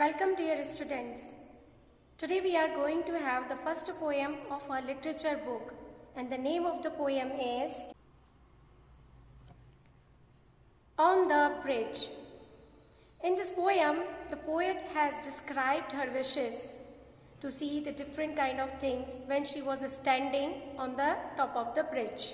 Welcome dear students. Today we are going to have the first poem of our literature book, and the name of the poem is On the Bridge. In this poem, the poet has described her wishes to see the different kind of things when she was standing on the top of the bridge.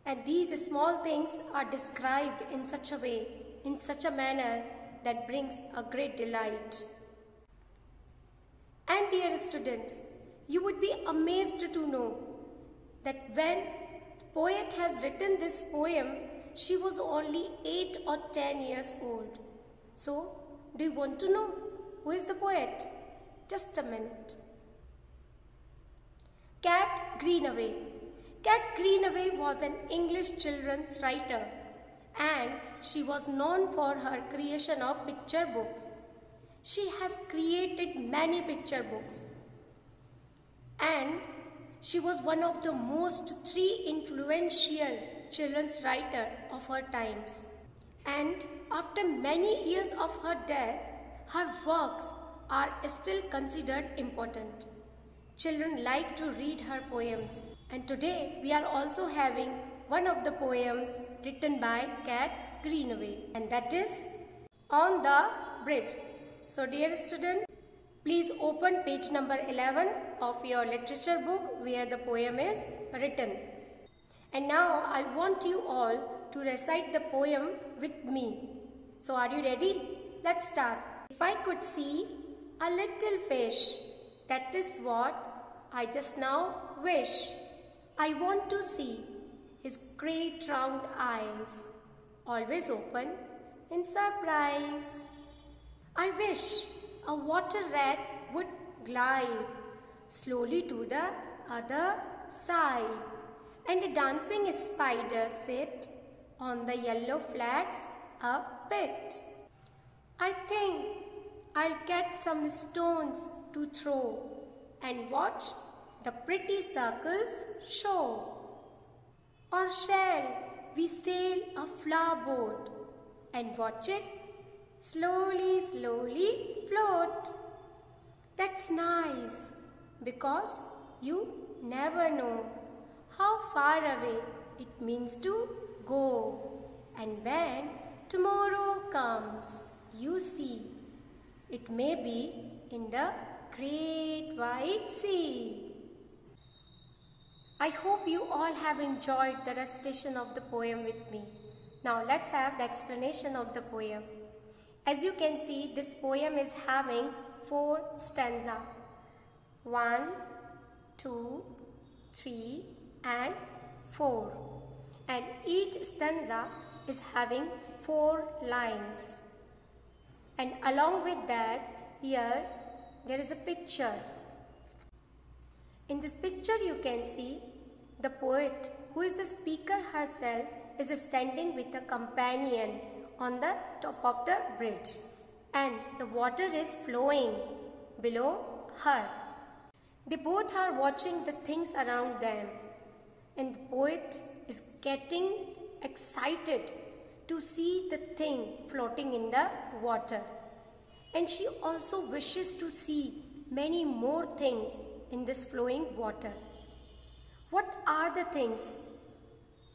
And these small things are described in such a way, in such a manner that brings a great delight. And dear students, you would be amazed to know that when the poet has written this poem, she was only 8 or 10 years old. So, do you want to know who is the poet? Just a minute. Cat Greenaway. Cat Greenaway was an English children's writer, and she was known for her creation of picture books. She has created many picture books, and she was one of the most influential children's writer of her times. And after many years of her death, her works are still considered important. Children like to read her poems, and today we are also having one of the poems written by Cat Greenaway, and that is On the Bridge. So dear student, please open page number 11 of your literature book where the poem is written. And now I want you all to recite the poem with me. So are you ready? Let's start. If I could see a little fish, that is what I just now wish. I want to see his great round eyes, always open in surprise. I wish a water rat would glide slowly to the other side, and a dancing spider sit on the yellow flags a bit. I think I'll get some stones to throw and watch the pretty circles show. Or shall we sail a flower boat and watch it slowly float? That's nice, because you never know how far away it means to go. And when tomorrow comes, you see, it may be in the great wide sea. I hope you all have enjoyed the recitation of the poem with me. Now let's have the explanation of the poem. As you can see, this poem is having 4 stanzas. 1, 2, 3 and 4. And each stanza is having 4 lines. And along with that, here there is a picture. In this picture you can see the poet, who is the speaker herself, is standing with a companion on the top of the bridge, and the water is flowing below her. They both are watching the things around them, and the poet is getting excited to see the thing floating in the water, and she also wishes to see many more things in this flowing water. What are the things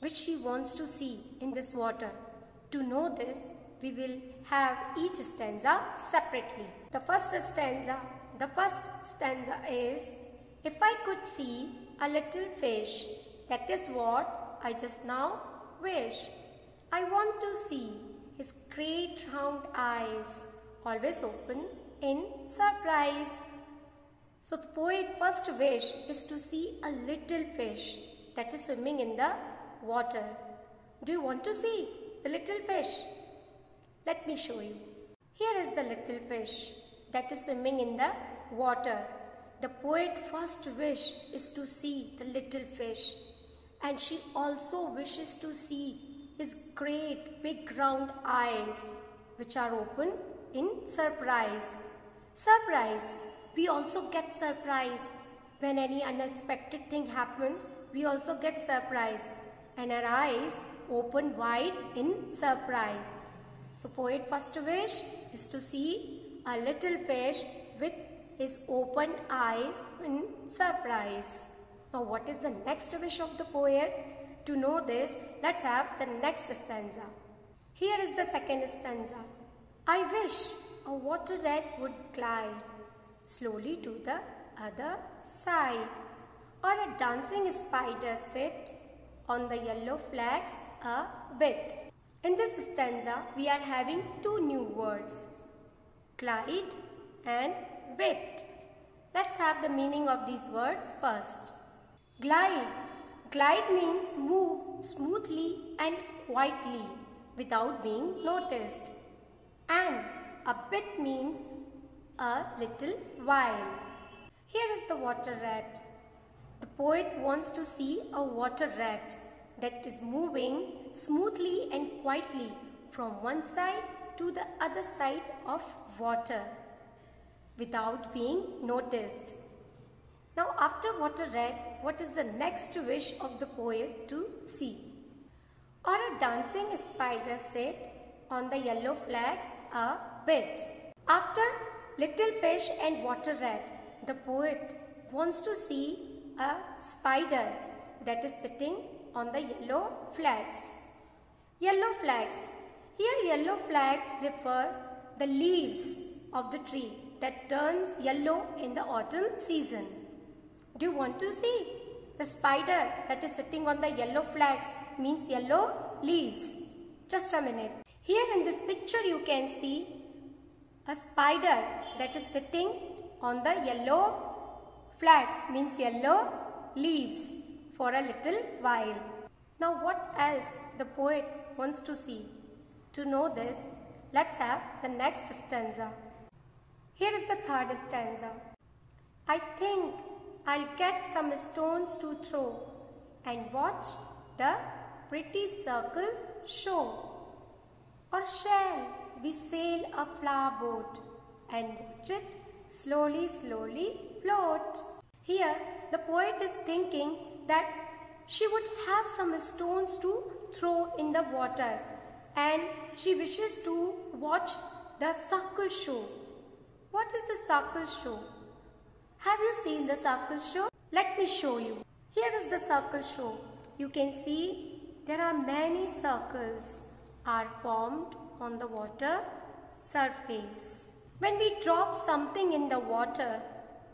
which she wants to see in this water? To know this, we will have each stanza separately. The first stanza is, if I could see a little fish, that is what I just now wish. I want to see his great round eyes, always open in surprise. So the poet's first wish is to see a little fish that is swimming in the water. Do you want to see the little fish? Let me show you. Here is the little fish that is swimming in the water. The poet's first wish is to see the little fish, and she also wishes to see his great big round eyes, which are open in surprise. Surprise! We also get surprise. When any unexpected thing happens, we also get surprise, and our eyes open wide in surprise. So poet's first wish is to see a little fish with his open eyes in surprise. Now what is the next wish of the poet? To know this, let's have the next stanza. Here is the second stanza. I wish a water rat would glide slowly to the other side, or a dancing spider sit on the yellow flags a bit. In this stanza, we are having two new words, glide and bit. Let's have the meaning of these words first. Glide. Glide means move smoothly and quietly without being noticed. And a bit means a little while. Here is the water rat. The poet wants to see a water rat that is moving smoothly and quietly from one side to the other side of water without being noticed. Now after water rat, what is the next wish of the poet to see? Or a dancing spider sit on the yellow flags a bit. After little fish and water rat, the poet wants to see a spider that is sitting on the yellow flags. Yellow flags. Here yellow flags refer the leaves of the tree that turns yellow in the autumn season. Do you want to see? The spider that is sitting on the yellow flags means yellow leaves. Just a minute. Here in this picture you can see a spider that is sitting on the yellow flags means yellow leaves for a little while. Now what else the poet wants to see? To know this, let's have the next stanza. Here is the third stanza. I think I'll get some stones to throw and watch the pretty circles show. Or shall we sail a flower boat and watch it slowly, slowly float? Here the poet is thinking that she would have some stones to throw in the water and she wishes to watch the circle show. What is the circle show? Have you seen the circle show? Let me show you. Here is the circle show. You can see there are many circles are formed on the water surface. When we drop something in the water,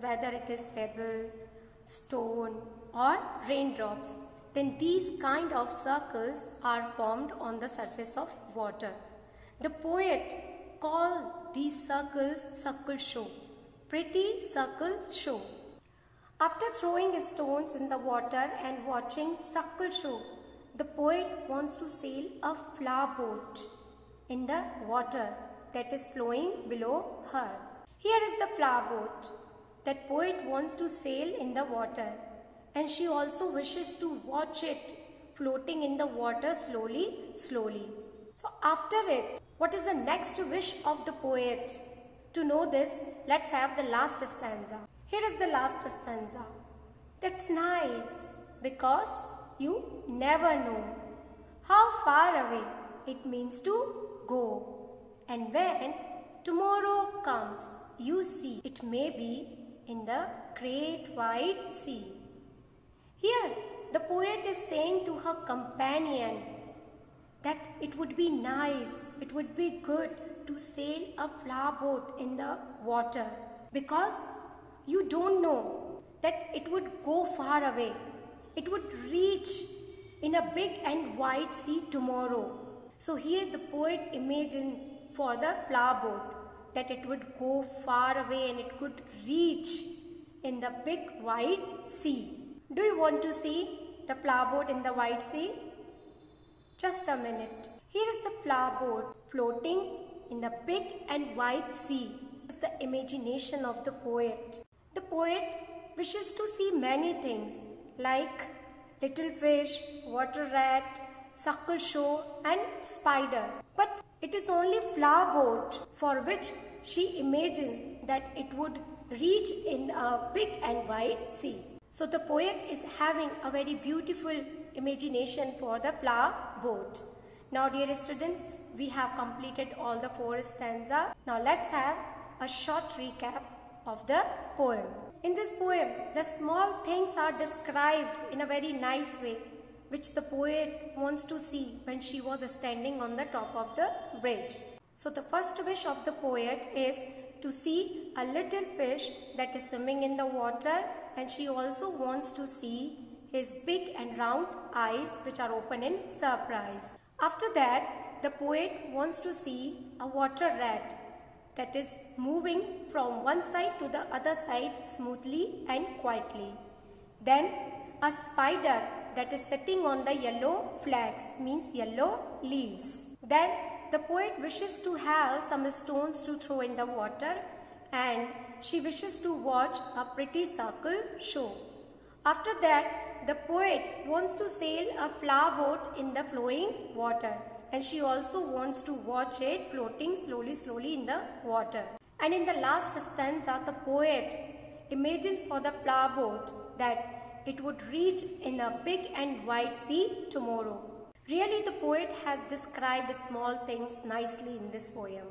whether it is pebble, stone or raindrops, then these kind of circles are formed on the surface of water. The poet called these circles circle show. Pretty circles show. After throwing stones in the water and watching circle show, the poet wants to sail a flower boat in the water that is flowing below her. Here is the flower boat that poet wants to sail in the water, and she also wishes to watch it floating in the water slowly, slowly. So after it, what is the next wish of the poet? To know this, let's have the last stanza. Here is the last stanza. That's nice because you never know how far away it means to go. And when tomorrow comes, you see it may be in the great wide sea. Here, the poet is saying to her companion that it would be nice, it would be good to sail a flower boat in the water because you don't know that it would go far away. It would reach in a big and wide sea tomorrow. So here the poet imagines for the flower boat that it would go far away and it could reach in the big wide sea. Do you want to see the flower boat in the wide sea? Just a minute. Here is the flower boat floating in the big and wide sea. This is the imagination of the poet. The poet wishes to see many things like little fish, water rat, circle show and spider. But it is only flower boat for which she imagines that it would reach in a big and wide sea. So the poet is having a very beautiful imagination for the flower boat. Now dear students, we have completed all the 4 stanzas. Now let's have a short recap of the poem. In this poem, the small things are described in a very nice way, which the poet wants to see when she was standing on the top of the bridge. So the first wish of the poet is to see a little fish that is swimming in the water, and she also wants to see his big and round eyes which are open in surprise. After that, the poet wants to see a water rat that is moving from one side to the other side smoothly and quietly. Then a spider that is sitting on the yellow flags, means yellow leaves. Then the poet wishes to have some stones to throw in the water, and she wishes to watch a pretty circle show. After that, the poet wants to sail a flower boat in the flowing water, and she also wants to watch it floating slowly in the water. And in the last stanza, the poet imagines for the flower boat that it would reach in a big and wide sea tomorrow. Really, the poet has described small things nicely in this poem.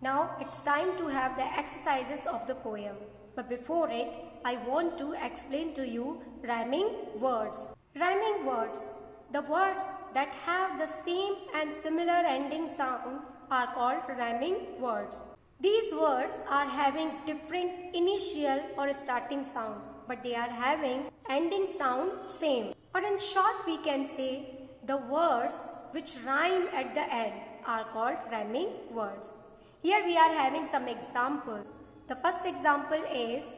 Now it's time to have the exercises of the poem. But before it, I want to explain to you rhyming words. Rhyming words. The words that have the same and similar ending sound are called rhyming words. These words are having different initial or starting sound, but they are having ending sound same. Or in short, we can say the words which rhyme at the end are called rhyming words. Here we are having some examples. The first example is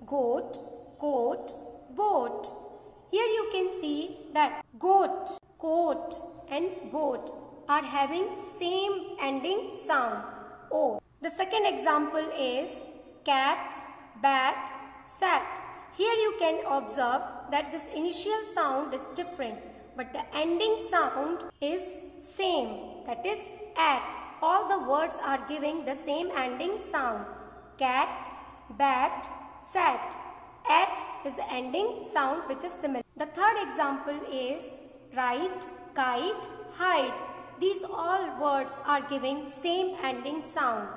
goat, coat, boat. Here you can see that goat, coat and boat are having same ending sound, O. The second example is cat, bat, sat. Here you can observe that this initial sound is different, but the ending sound is same, that is at. All the words are giving the same ending sound. Cat, bat, sat. At is the ending sound which is similar. The third example is write, kite, hide. These all words are giving same ending sound.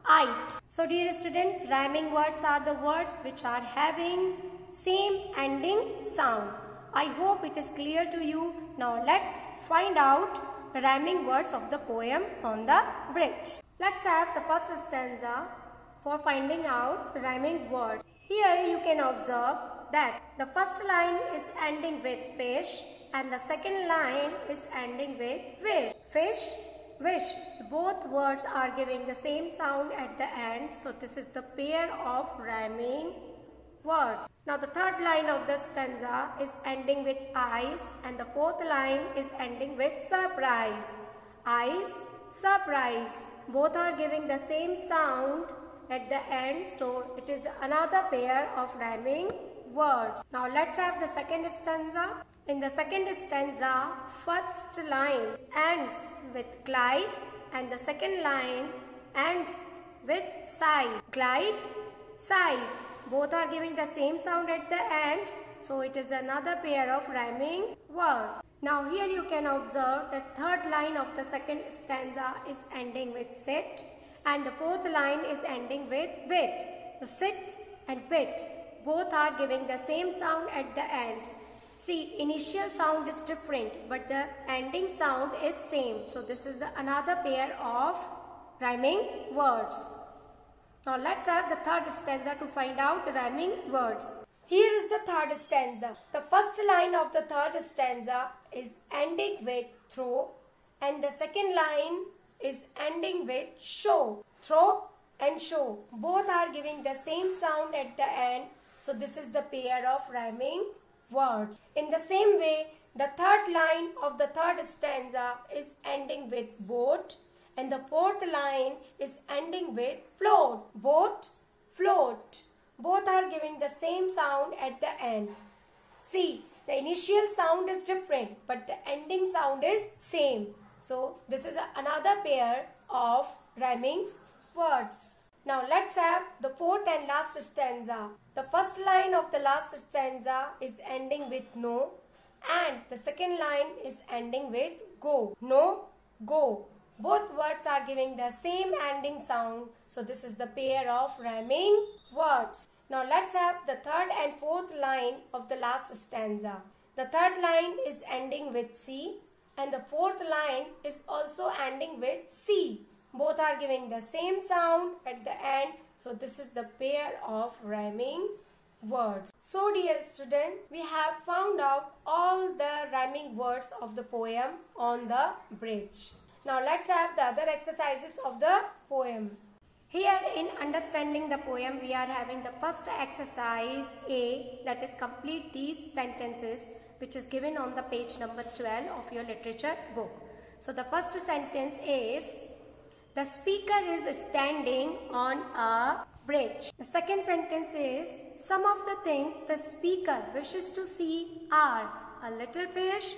It. So dear student, rhyming words are the words which are having same ending sound. I hope it is clear to you. Now let's find out the rhyming words of the poem on the bridge. Let's have the first stanza for finding out the rhyming words. Here you can observe that the first line is ending with fish and the second line is ending with wish. Fish, wish. Both words are giving the same sound at the end. So this is the pair of rhyming words. Now the third line of the stanza is ending with eyes and the fourth line is ending with surprise. Eyes, surprise. Both are giving the same sound at the end. So it is another pair of rhyming words. Now let's have the second stanza. In the second stanza, first line ends with glide and the second line ends with sigh. Glide, sigh. Both are giving the same sound at the end. So it is another pair of rhyming words. Now here you can observe that third line of the second stanza is ending with sit and the fourth line is ending with bit. So sit and bit. Both are giving the same sound at the end. See, initial sound is different, but the ending sound is same. So this is another pair of rhyming words. Now let's have the third stanza to find out the rhyming words. Here is the third stanza. The first line of the third stanza is ending with throw and the second line is ending with show. Throw and show. Both are giving the same sound at the end. So this is the pair of rhyming words. In the same way, the third line of the third stanza is ending with boat and the fourth line is ending with float. Boat, float. Both are giving the same sound at the end. See, the initial sound is different, but the ending sound is same. So this is another pair of rhyming words. Now let's have the fourth and last stanza. The first line of the last stanza is ending with no and the second line is ending with go. No, go. Both words are giving the same ending sound. So this is the pair of rhyming words. Now let's have the third and fourth line of the last stanza. The third line is ending with C and the fourth line is also ending with C. Both are giving the same sound at the end. So this is the pair of rhyming words. So dear students, we have found out all the rhyming words of the poem on the bridge. Now let's have the other exercises of the poem. Here in understanding the poem, we are having the first exercise A, that is complete these sentences, which is given on the page number 12 of your literature book. So the first sentence is, the speaker is standing on a bridge. The second sentence is, some of the things the speaker wishes to see are a little fish,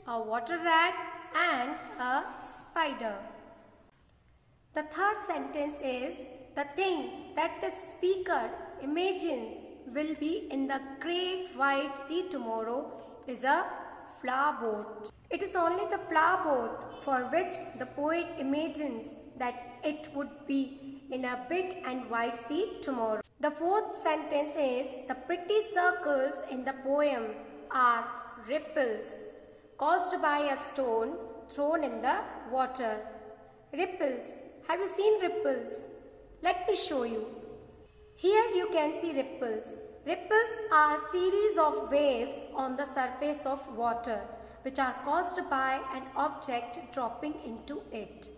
a water rat, and a spider. The third sentence is, the thing that the speaker imagines will be in the great white sea tomorrow is a flower boat. It is only the flower boat for which the poet imagines that it would be in a big and wide sea tomorrow. The fourth sentence is, the pretty circles in the poem are ripples caused by a stone thrown in the water. Ripples. Have you seen ripples? Let me show you. Here you can see ripples. Ripples are series of waves on the surface of water which are caused by an object dropping into it.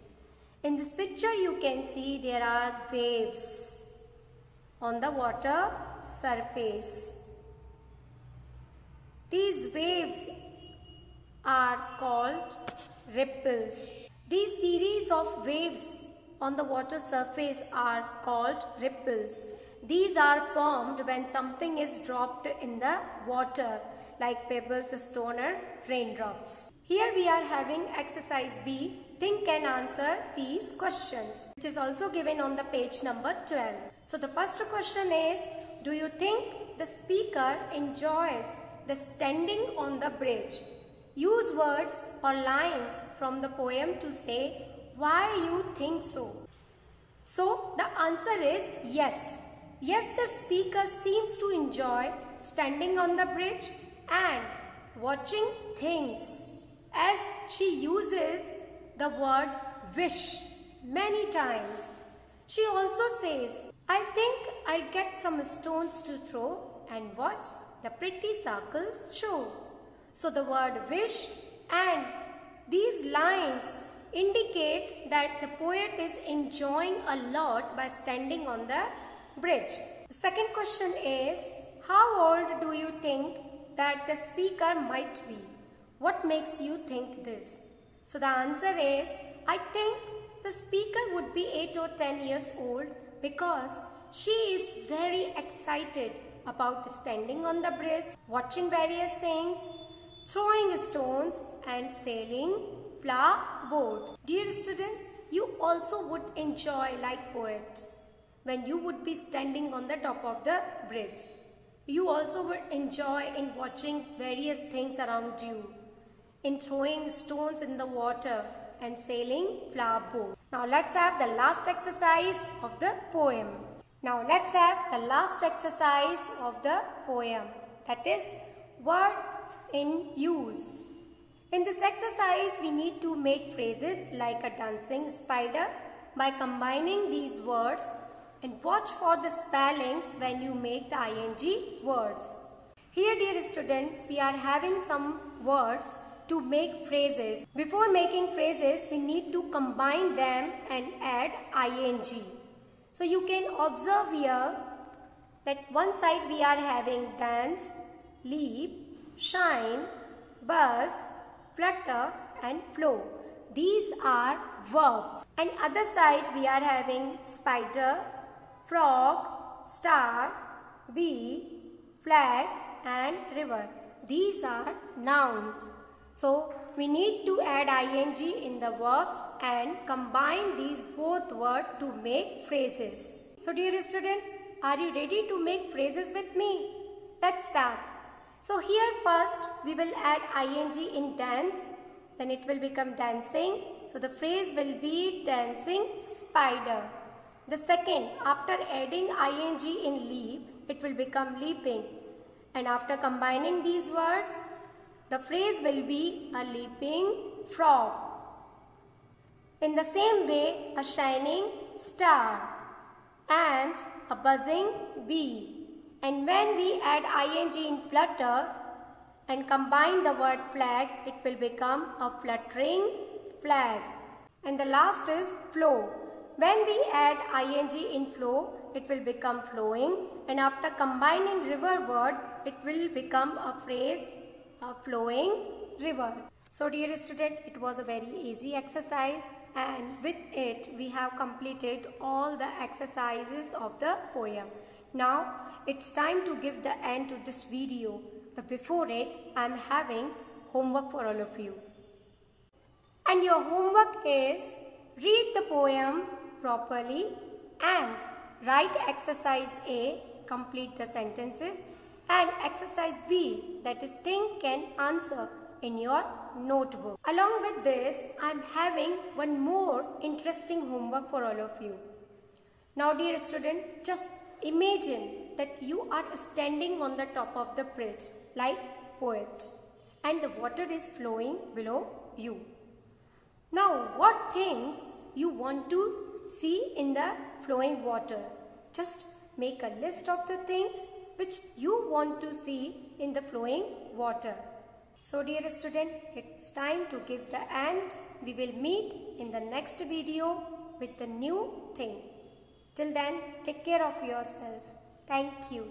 In this picture you can see there are waves on the water surface. These waves are called ripples. These series of waves on the water surface are called ripples. These are formed when something is dropped in the water like pebbles, stone or raindrops. Here we are having exercise B, think and answer these questions, which is also given on the page number 12. So the first question is, do you think the speaker enjoys the standing on the bridge? Use words or lines from the poem to say why you think so. So the answer is yes. Yes, the speaker seems to enjoy standing on the bridge and watching things, as she uses the word wish many times. She also says, I think I'll get some stones to throw and watch the pretty circles show. So the word wish and these lines indicate that the poet is enjoying a lot by standing on the bridge. The second question is, how old do you think that the speaker might be? What makes you think this? So the answer is, I think the speaker would be 8 or 10 years old because she is very excited about standing on the bridge, watching various things, throwing stones and sailing flower boats. Dear students, you also would enjoy like poet when you would be standing on the top of the bridge. You also would enjoy in watching various things around you, in throwing stones in the water and sailing flower boats. Now let's have the last exercise of the poem. Now let's have the last exercise of the poem, that is words in use. In this exercise we need to make phrases like a dancing spider by combining these words, and watch for the spellings when you make the ing words. Here dear students, we are having some words to make phrases. Before making phrases, we need to combine them and add ing. So you can observe here that one side we are having dance, leap, shine, buzz, flutter and flow. These are verbs. And other side we are having spider, frog, star, bee, flag and river. These are nouns. So we need to add ing in the verbs and combine these both words to make phrases. So dear students, are you ready to make phrases with me? Let's start. So here first we will add ing in dance. then it will become dancing. So the phrase will be dancing spider. The second, after adding ing in leap, it will become leaping. And after combining these words, the phrase will be a leaping frog. In the same way, a shining star and a buzzing bee. And when we add ing in flutter and combine the word flag, it will become a fluttering flag. And the last is flow. When we add ing in flow, it will become flowing, and after combining river word, it will become a phrase, a flowing river. So dear student, it was a very easy exercise, and with it we have completed all the exercises of the poem. Now it's time to give the end to this video, but before it I am having homework for all of you. And your homework is read the poem properly and write exercise A, complete the sentences, and exercise B, that is think and answer, in your notebook. Along with this, I am having one more interesting homework for all of you. Now dear student, just imagine that you are standing on the top of the bridge like poet, and the water is flowing below you. Now what things you want to see in the flowing water? Just make a list of the things which you want to see in the flowing water. So dear student, it's time to give the end. We will meet in the next video with the new thing. Till then, take care of yourself. Thank you.